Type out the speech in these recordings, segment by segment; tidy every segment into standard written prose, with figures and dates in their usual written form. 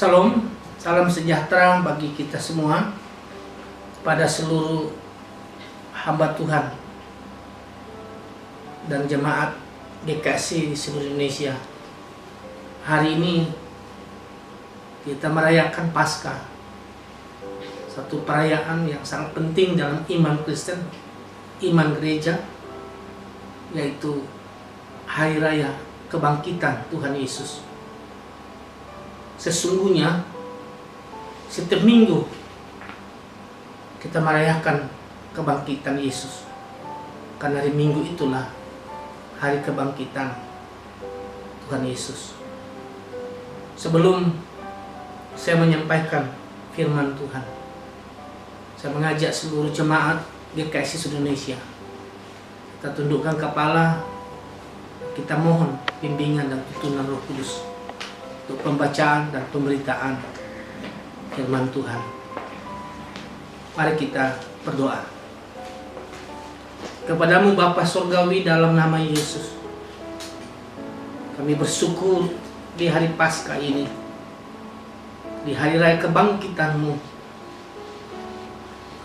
Salam, salam sejahtera bagi kita semua, pada seluruh hamba Tuhan dan jemaat GKSI di seluruh Indonesia. Hari ini kita merayakan Paskah, satu perayaan yang sangat penting dalam iman Kristen, iman gereja, yaitu Hari Raya Kebangkitan Tuhan Yesus. Sesungguhnya setiap minggu kita merayakan kebangkitan Yesus, karena hari Minggu itulah hari kebangkitan Tuhan Yesus. Sebelum saya menyampaikan firman Tuhan, saya mengajak seluruh jemaat GKSI Indonesia, kita tundukkan kepala, kita mohon bimbingan dan tuntunan Roh Kudus untuk pembacaan dan pemberitaan firman Tuhan. Mari kita berdoa. Kepadamu Bapa Surgawi, dalam nama Yesus, kami bersyukur di hari Paskah ini, di hari raya kebangkitan-Mu,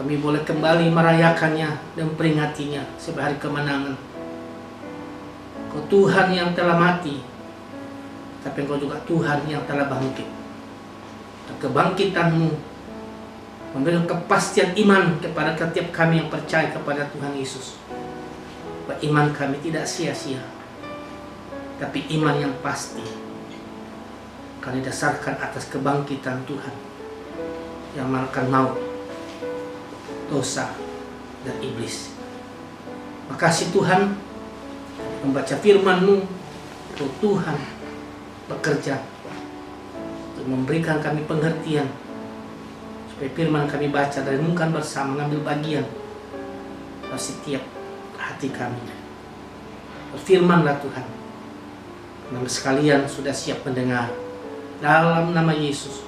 kami boleh kembali merayakannya dan memperingatinya sebagai hari kemenangan. Kau Tuhan yang telah mati, tapi Engkau juga Tuhan yang telah bangkit. Dan kebangkitan-Mu memberikan kepastian iman kepada setiap kami yang percaya kepada Tuhan Yesus, bahwa iman kami tidak sia-sia, tapi iman yang pasti, karena didasarkan atas kebangkitan Tuhan yang mengalahkan maut, dosa, dan iblis. Makasih Tuhan, membaca firman-Mu, oh Tuhan bekerja untuk memberikan kami pengertian, supaya firman kami baca dan renungkan bersama, mengambil bagian dalam setiap hati kami. Berfirmanlah Tuhan, kami sekalian sudah siap mendengar. Dalam nama Yesus,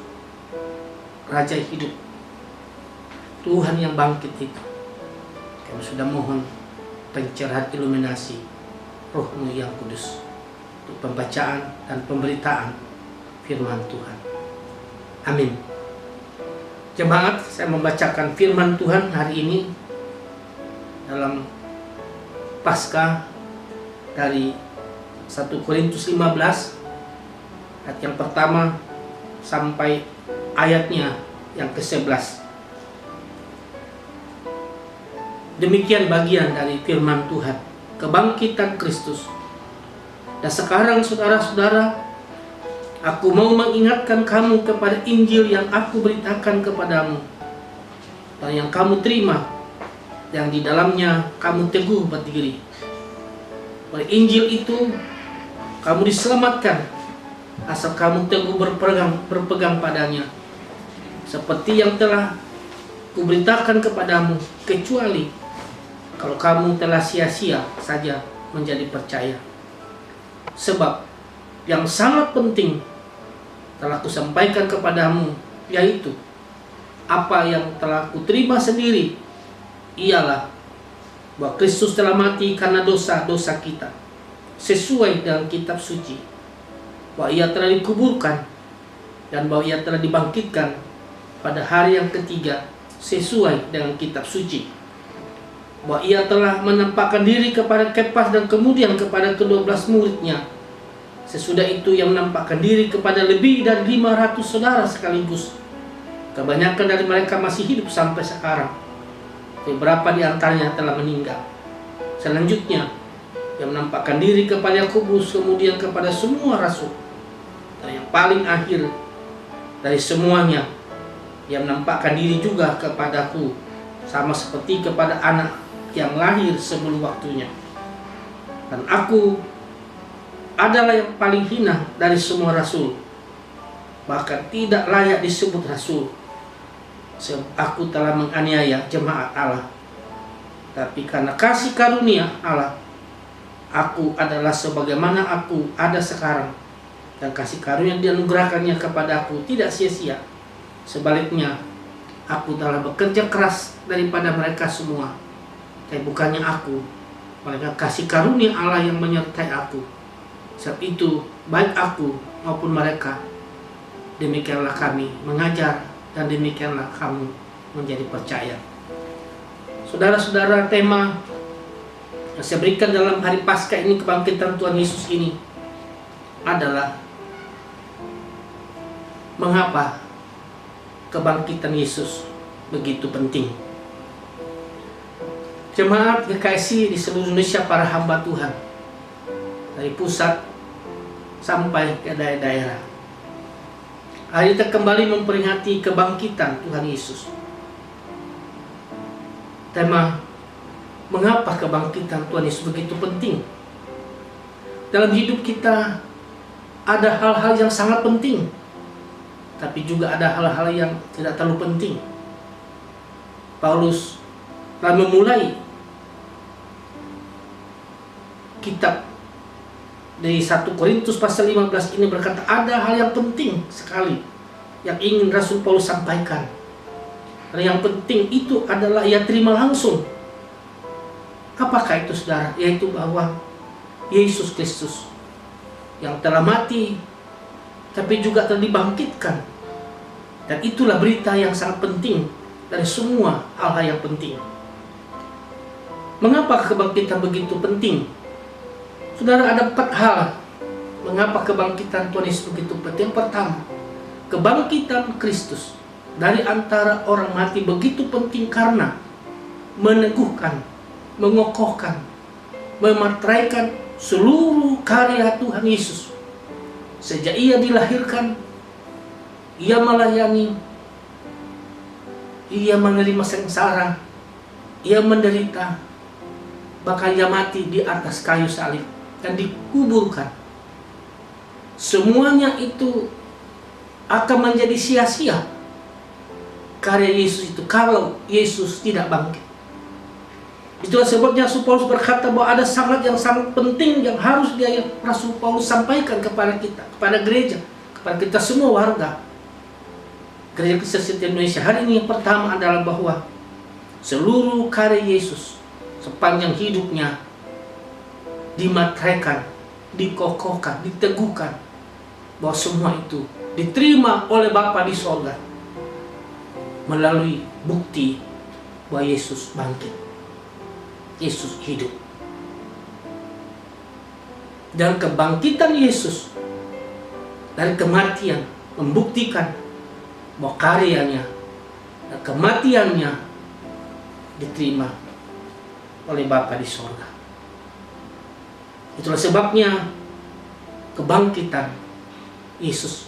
Raja hidup, Tuhan yang bangkit itu, kami sudah mohon pencerahan iluminasi Roh-Mu yang kudus untuk pembacaan dan pemberitaan firman Tuhan. Amin. Jemaat, saya membacakan firman Tuhan hari ini dalam Paskah dari 1 Korintus 15 ayat yang pertama sampai ayatnya yang ke-11. Demikian bagian dari firman Tuhan, kebangkitan Kristus. Dan sekarang saudara-saudara, aku mau mengingatkan kamu kepada Injil yang aku beritakan kepadamu, dan yang kamu terima, yang di dalamnya kamu teguh berdiri. Oleh Injil itu kamu diselamatkan, asal kamu teguh berpegang padanya, seperti yang telah kuberitakan kepadamu, kecuali kalau kamu telah sia-sia saja menjadi percaya. Sebab yang sangat penting telah kusampaikan kepadamu, yaitu apa yang telah kuterima sendiri, ialah bahwa Kristus telah mati karena dosa-dosa kita, sesuai dengan kitab suci, bahwa Ia telah dikuburkan, dan bahwa Ia telah dibangkitkan pada hari yang ketiga, sesuai dengan kitab suci, bahwa Ia telah menampakkan diri kepada Kefas dan kemudian kepada ke-12 muridnya. Sesudah itu Ia menampakkan diri kepada lebih dari 500 saudara sekaligus. Kebanyakan dari mereka masih hidup sampai sekarang, beberapa di antaranya telah meninggal. Selanjutnya Ia menampakkan diri kepada Yakobus, kemudian kepada semua rasul. Dan yang paling akhir dari semuanya, Ia menampakkan diri juga kepadaku, sama seperti kepada anak yang lahir sebelum waktunya. Dan aku adalah yang paling hina dari semua rasul, bahkan tidak layak disebut rasul, sebab aku telah menganiaya jemaat Allah. Tapi karena kasih karunia Allah, aku adalah sebagaimana aku ada sekarang, dan kasih karunia yang dianugerahkannya kepada aku tidak sia-sia. Sebaliknya, aku telah bekerja keras daripada mereka semua. Tapi bukannya aku, melainkan kasih karunia Allah yang menyertai aku. Sebab itu, baik aku maupun mereka demikianlah kami mengajar, dan demikianlah kamu menjadi percaya. Saudara-saudara, tema yang saya berikan dalam hari Paskah ini, kebangkitan Tuhan Yesus ini, adalah mengapa kebangkitan Yesus begitu penting. Jemaat GKSI di seluruh Indonesia, para hamba Tuhan, dari pusat sampai ke daerah-daerah, hari kita kembali memperingati kebangkitan Tuhan Yesus. Tema, mengapa kebangkitan Tuhan Yesus begitu penting? Dalam hidup kita ada hal-hal yang sangat penting, tapi juga ada hal-hal yang tidak terlalu penting. Paulus telah memulai kitab dari 1 Korintus pasal 15 ini berkata, ada hal yang penting sekali yang ingin Rasul Paulus sampaikan. Dan yang penting itu adalah ia terima langsung. Apakah itu, saudara? Yaitu bahwa Yesus Kristus yang telah mati tapi juga telah dibangkitkan. Dan itulah berita yang sangat penting dari semua hal-hal yang penting. Mengapa kebangkitan begitu penting? Saudara, ada 4 hal mengapa kebangkitan Tuhan Yesus begitu penting. Yang pertama, kebangkitan Kristus dari antara orang mati begitu penting karena meneguhkan, mengokohkan, memateraikan seluruh karya Tuhan Yesus. Sejak ia dilahirkan, ia melayani, ia menerima sengsara, ia menderita, bahkan ia mati di atas kayu salib dan dikuburkan. Semuanya itu akan menjadi sia-sia karya Yesus itu kalau Yesus tidak bangkit. Itulah sebabnya Rasul Paulus berkata bahwa ada sangat penting yang harus Rasul Paulus sampaikan kepada kita, kepada gereja, kepada kita semua warga Gereja Kristen Indonesia hari ini. Yang pertama adalah bahwa seluruh karya Yesus sepanjang hidupnya dimateraikan, dikokohkan, diteguhkan, bahwa semua itu diterima oleh Bapa di sorga melalui bukti bahwa Yesus bangkit, Yesus hidup. Dan kebangkitan Yesus dari kematian membuktikan bahwa karyanya dan kematiannya diterima oleh Bapa di sorga. Itulah sebabnya kebangkitan Yesus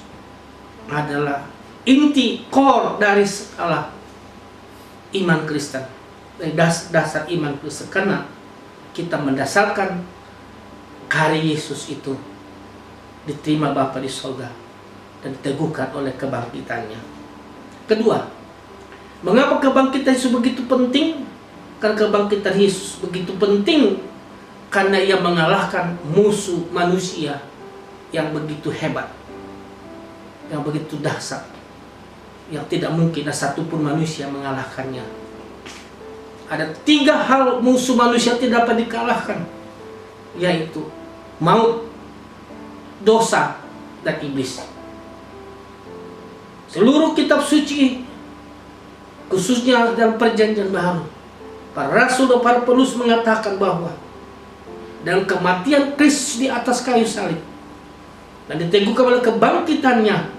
adalah inti core dari segala iman Kristen, dari dasar iman Kristen, karena kita mendasarkan karya Yesus itu diterima Bapa di sorga dan diteguhkan oleh kebangkitannya. Kedua, mengapa kebangkitan Yesus begitu penting? Karena kebangkitan Yesus begitu penting karena ia mengalahkan musuh manusia yang begitu hebat, yang begitu dahsyat, yang tidak mungkin ada satupun manusia mengalahkannya. Ada 3 hal musuh manusia tidak dapat dikalahkan, yaitu maut, dosa, dan iblis. Seluruh kitab suci, khususnya dalam Perjanjian Baru, para rasul dan para penulis mengatakan bahwa dan kematian Kristus di atas kayu salib dan diteguhkan oleh kebangkitannya,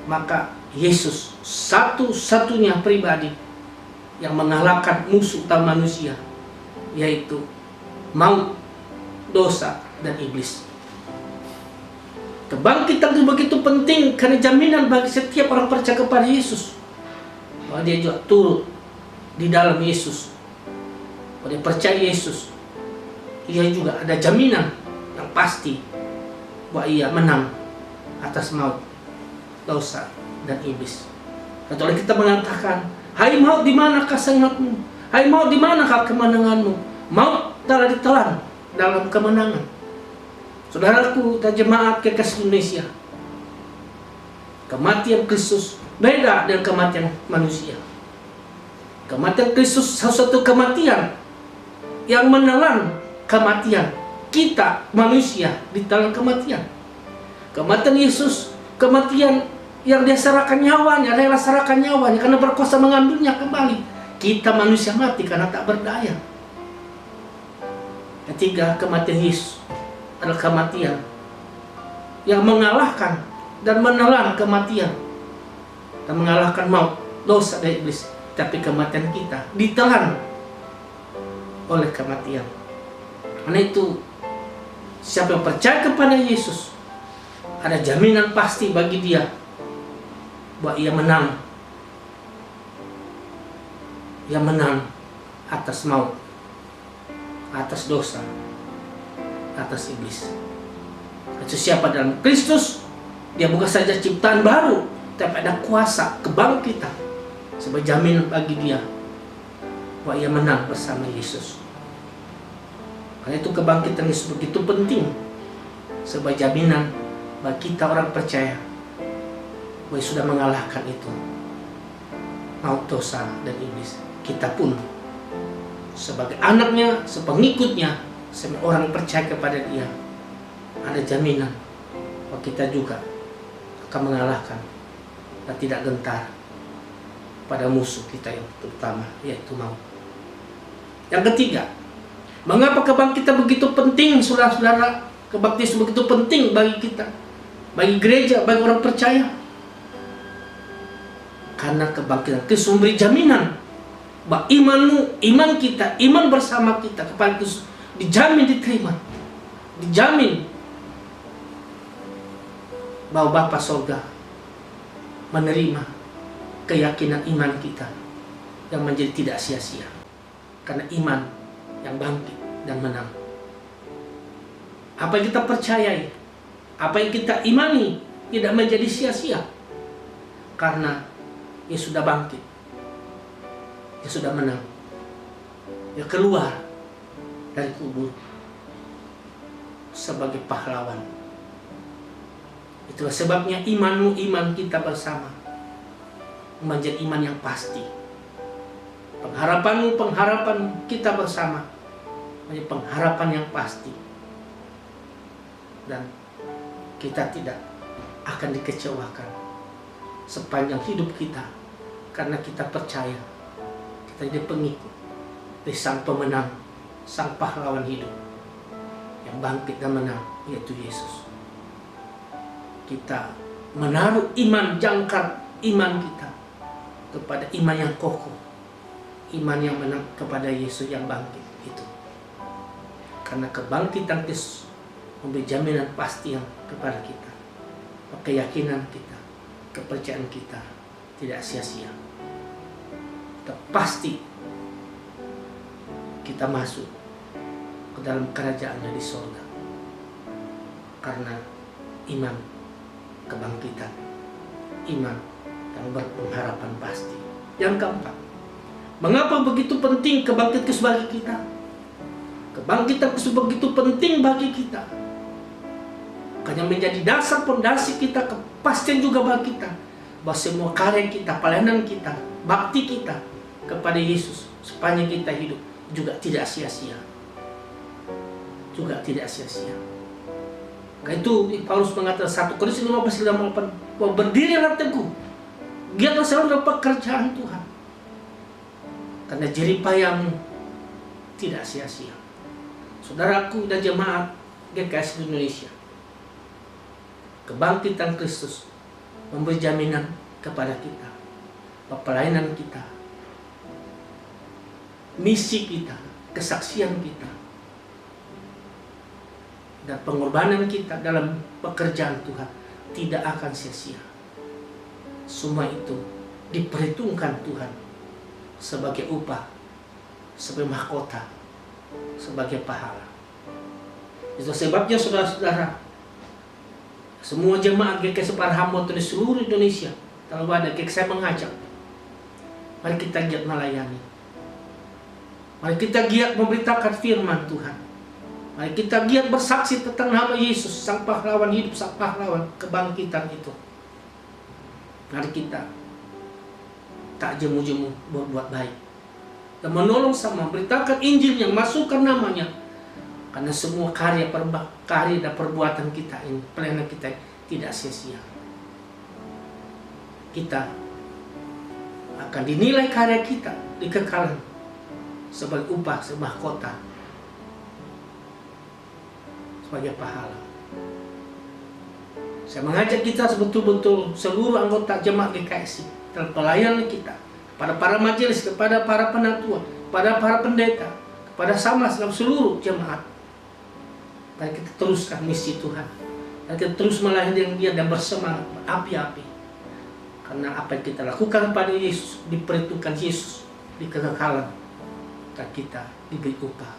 maka Yesus satu-satunya pribadi yang mengalahkan musuh utama manusia, yaitu maut, dosa, dan iblis. Kebangkitan itu begitu penting karena jaminan bagi setiap orang percaya kepada Yesus bahwa dia juga turut di dalam Yesus. Kalau dia percaya Yesus, ia juga ada jaminan yang pasti bahwa ia menang atas maut, dosa, dan iblis. Atau kita mengatakan, hai maut, di manakah sengatmu? Hai maut, di manakah kemenanganmu? Maut telah ditelan dalam kemenangan. Saudaraku dan jemaat GKSI Indonesia, kematian Kristus beda dengan kematian manusia. Kematian Kristus satu kematian yang menelan kematian kita manusia, ditelan kematian. Kematian Yesus kematian yang dia serahkan nyawanya, rela serahkan nyawanya karena berkuasa mengambilnya kembali. Kita manusia mati karena tak berdaya. Ketiga, kematian Yesus adalah kematian yang mengalahkan dan menelan kematian dan mengalahkan maut, dosa dan iblis. Tapi kematian kita ditelan oleh kematian. Karena itu, siapa yang percaya kepada Yesus, ada jaminan pasti bagi dia bahwa ia menang. Ia menang atas maut, atas dosa, atas iblis. Itu siapa dalam Kristus, dia bukan saja ciptaan baru, tapi ada kuasa kebangkitan sebagai jaminan bagi dia bahwa ia menang bersama Yesus. Karena itu kebangkitan Yesus begitu penting sebagai jaminan bagi kita orang percaya bahwa Yesus sudah mengalahkan itu, maut, dosa, dan iblis. Kita pun sebagai anaknya, sepengikutnya, sebagai orang percaya kepada dia, ada jaminan bahwa kita juga akan mengalahkan dan tidak gentar pada musuh kita yang terutama, yaitu maut. Yang ketiga, mengapa kebangkitan begitu penting, saudara-saudara? Kebangkitan begitu penting bagi kita, bagi gereja, bagi orang percaya. Karena kebangkitan Kristus memberi jaminan bahwa iman kita, iman bersama kita kepada Kristus dijamin diterima, dijamin bahwa Bapa Sorga menerima keyakinan iman kita yang menjadi tidak sia-sia. Karena iman yang bangkit dan menang. Apa yang kita percayai, apa yang kita imani tidak menjadi sia-sia. Karena dia sudah bangkit, dia sudah menang, dia keluar dari kubur sebagai pahlawan. Itulah sebabnya iman kita bersama menjadi iman yang pasti. Pengharapan kita bersama menjadi pengharapan yang pasti. Dan kita tidak akan dikecewakan sepanjang hidup kita, karena kita percaya kita jadi pengikut dari Sang Pemenang, Sang Pahlawan hidup yang bangkit dan menang, yaitu Yesus. Kita menaruh iman, jangkar iman kita kepada iman yang kokoh, iman yang menang kepada Yesus yang bangkit itu. Karena kebangkitan Kristus memberi jaminan pasti yang kepada kita, keyakinan kita, kepercayaan kita tidak sia-sia. Kita pasti kita masuk ke dalam kerajaannya di surga karena iman kebangkitan, iman yang berpengharapan pasti. Yang keempat, mengapa begitu penting kebangkitan Kristus bagi kita? Kebangkitan Kristus begitu penting bagi kita karena menjadi dasar pondasi kita, kepastian juga bagi kita bahwa semua karya kita, pelayanan kita, bakti kita kepada Yesus sepanjang kita hidup juga tidak sia-sia. Juga tidak sia-sia. Karena itu Paulus mengatakan 1 Korintus 15:8 bahwa berdirilah teguh, giatlah selalu dalam pekerjaan Tuhan, karena jeripayahmu tidak sia-sia. Saudaraku dan jemaat GKS di Indonesia, kebangkitan Kristus memberi jaminan kepada kita, pelayanan kita, misi kita, kesaksian kita, dan pengorbanan kita dalam pekerjaan Tuhan tidak akan sia-sia. Semua itu diperhitungkan Tuhan sebagai upah, sebagai mahkota, sebagai pahala. Itu sebabnya saudara-saudara, semua jemaat GKS para hamba di seluruh Indonesia, kalau ada GKS, saya mengajak, mari kita giat melayani, mari kita giat memberitakan firman Tuhan, mari kita giat bersaksi tentang nama Yesus, Sang Pahlawan hidup, Sang Pahlawan kebangkitan itu. Mari kita tak jemu-jemu berbuat baik dan menolong sama, memberitakan Injil yang masukkan namanya. Karena semua karya dan perbuatan kita ini, pelayanan kita tidak sia-sia. kita akan dinilai karya kita di kekalan sebagai upah, sebuah mahkota, sebagai pahala. Saya mengajak kita betul-betul seluruh anggota jemaat GKSI dalam pelayanan kita, kepada para majelis, kepada para penatua, kepada para pendeta, kepada sama seluruh jemaat. Dan kita teruskan misi Tuhan. Dan kita terus melayani Dia dan bersemangat, berapi-api. Karena apa yang kita lakukan pada Yesus, diperhitungkan Yesus di kekekalan. Dan kita diberi upah.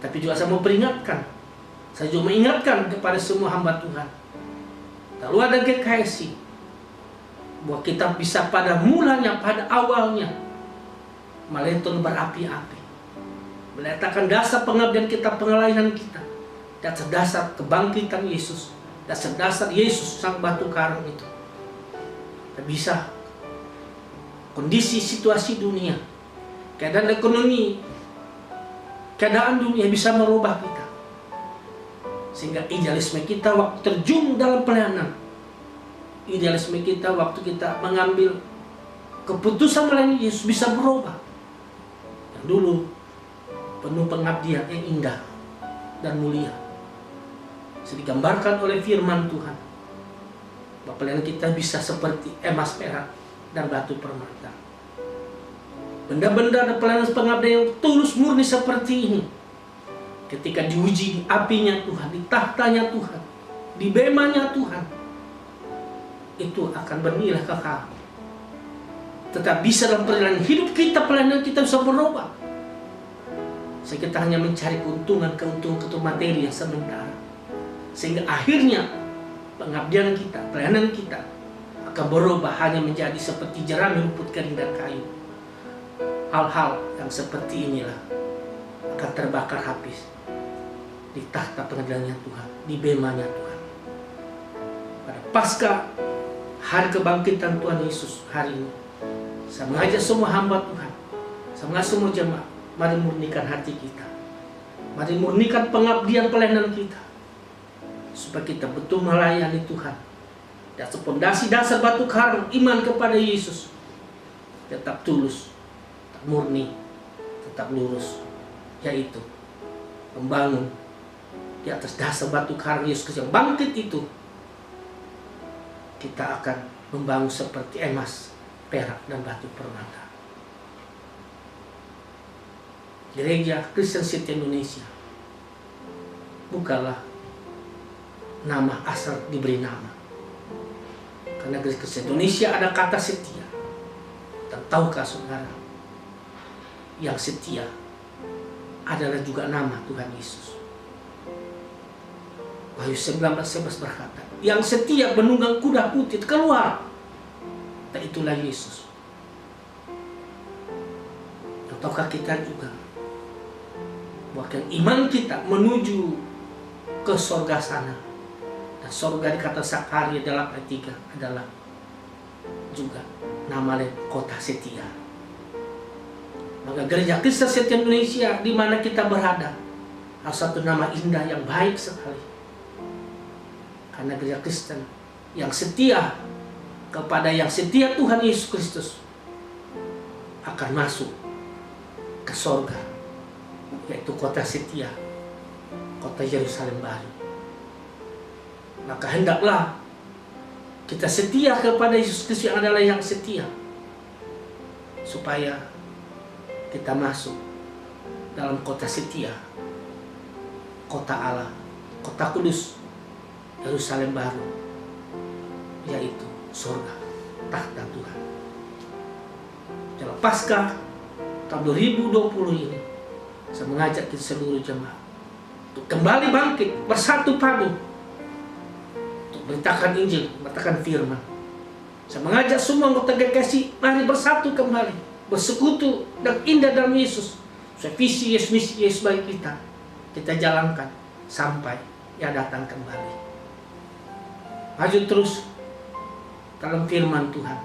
Tapi juga saya mau peringatkan, saya juga mengingatkan kepada semua hamba Tuhan, lalu ada GKSI, bahwa kita bisa pada mulanya, pada awalnya meleton berapi-api, meletakkan dasar pengabdian kita, pengelayanan kita, dasar kebangkitan Yesus, dasar Yesus sang batu karang itu. Tak bisa kondisi situasi dunia, keadaan ekonomi, keadaan dunia bisa merubah kita, sehingga idealisme kita waktu terjun dalam pelayanan, idealisme kita waktu kita mengambil keputusan melayani Yesus bisa berubah. Yang dulu penuh pengabdian yang indah dan mulia, digambarkan oleh firman Tuhan, bahwa pelayanan kita bisa seperti emas, perak, dan batu permata. Benda-benda dan pelayanan pengabdian yang tulus murni seperti ini, ketika diuji di apinya Tuhan, di tahtanya Tuhan, di bemanya Tuhan, itu akan bernilai kekal. Tetap bisa dalam perjalanan hidup kita, pelayanan kita bisa berubah. Sehingga kita hanya mencari keuntungan materi yang sementara, sehingga akhirnya pengabdian kita, pelayanan kita akan berubah hanya menjadi seperti jerami, rumput kering, dan kayu. Hal-hal yang seperti inilah akan terbakar habis di tahta pengadilannya Tuhan, di bemanya Tuhan. Pada pasca hari kebangkitan Tuhan Yesus hari ini, saya mengajak semua hamba Tuhan, saya mengajak semua jemaat, mari murnikan hati kita, mari murnikan pengabdian pelayanan kita, supaya kita betul melayani Tuhan. Dan pondasi dasar batu karang iman kepada Yesus tetap tulus, tetap murni, tetap lurus, yaitu membangun di atas dasar batu karang Yesus yang bangkit itu. Kita akan membangun seperti emas, perak, dan batu permata. Gereja Kristen Setia Indonesia bukanlah nama asal diberi nama, karena Gereja Kristen Indonesia ada kata setia. Dan tahukah saudara, yang setia adalah juga nama Tuhan Yesus. Wahyu 19:11 berkata, yang setia menunggang kuda putih keluar, dan itulah Yesus. Ataukah kita juga bahkan iman kita menuju ke sorga sana, dan sorga di kata Sakaria 8:3 adalah juga nama lain kota setia. Maka Gereja Kristen Setia Indonesia di mana kita berada harus satu nama indah yang baik sekali. Karena Gereja Kristen yang setia kepada yang setia Tuhan Yesus Kristus akan masuk ke sorga, yaitu kota setia, kota Yerusalem baru. Maka hendaklah kita setia kepada Yesus Kristus yang adalah yang setia, supaya kita masuk dalam kota setia, kota Allah, kota kudus, Yerusalem baru, yaitu surga, tahta Tuhan. Dalam Paskah tahun 2020 ini, saya mengajak kita seluruh jemaat untuk kembali bangkit, bersatu padu, untuk beritakan Injil, beritakan firman. Saya mengajak semua anggota GKSI, mari bersatu kembali, bersekutu dan indah dalam Yesus. Supaya visi Yesus, misi Yesus bagi kita jalankan sampai Ia datang kembali. Maju terus dalam firman Tuhan,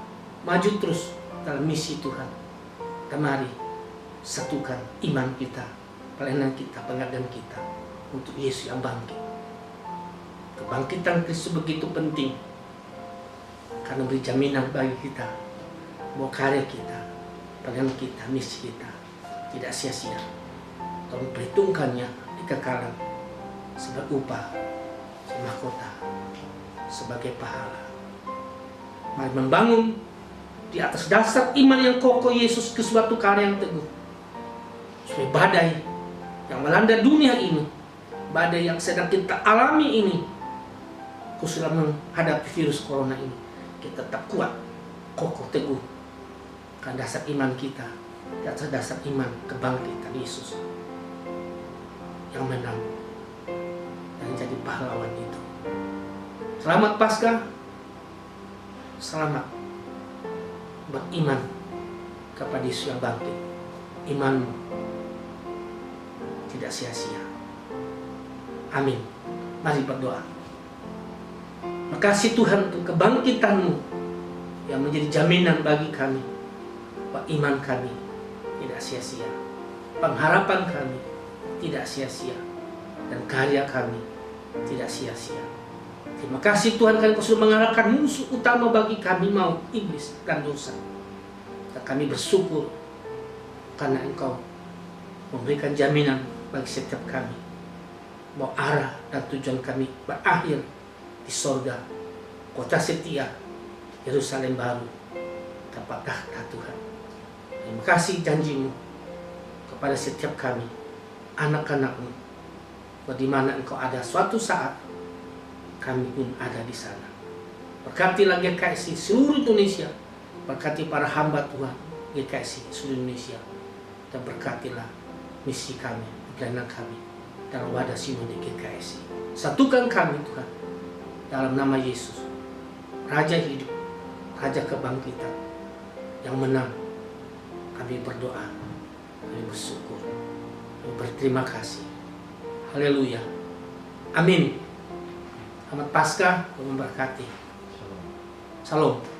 maju terus dalam misi Tuhan. Dan mari satukan iman kita, pelayanan kita, pengabdian kita untuk Yesus yang bangkit. Kebangkitan Kristus begitu penting karena beri jaminan bagi kita bahwa karya kita, pelayanan kita, misi kita tidak sia-sia. Tolong perhitungkannya di kekalan sebagai upah, sebagai mahkota, sebagai pahala. Mari membangun di atas dasar iman yang kokoh Yesus ke suatu karya yang teguh, supaya badai yang melanda dunia ini, badai yang sedang kita alami ini, khususnya menghadapi virus corona ini, kita tetap kuat, kokoh, teguh, karena dasar iman kita di atas dasar iman kebangkitan Yesus yang menang dan jadi pahlawan itu. Selamat Paskah, selamat beriman kepada Yesus yang bangkit. Imanmu tidak sia-sia. Amin. Mari berdoa. Makasih Tuhan untuk kebangkitan-Mu yang menjadi jaminan bagi kami bahwa iman kami tidak sia-sia, pengharapan kami tidak sia-sia, dan karya kami tidak sia-sia. Terima kasih Tuhan, karena Kau sudah mengalahkan musuh utama bagi kami, maut, iblis, dan dosa. Dan kami bersyukur karena Engkau memberikan jaminan bagi setiap kami bahwa arah dan tujuan kami berakhir di sorga, kota setia, Yerusalem baru, tempat takhta Tuhan. Terima kasih janji-Mu kepada setiap kami, anak-anak-Mu, bahwa di mana Engkau ada suatu saat, kami pun ada di sana. Berkatilah GKSI seluruh Indonesia, berkati para hamba Tuhan GKSI seluruh Indonesia, dan berkatilah misi kami, pelayanan kami dalam wadah sinode GKSI. Satukan kami Tuhan dalam nama Yesus, Raja hidup, Raja kebangkitan yang menang. Kami berdoa, kami bersyukur, kami berterima kasih. Haleluya. Amin. Selamat Paskah, Tuhan memberkati. Salam.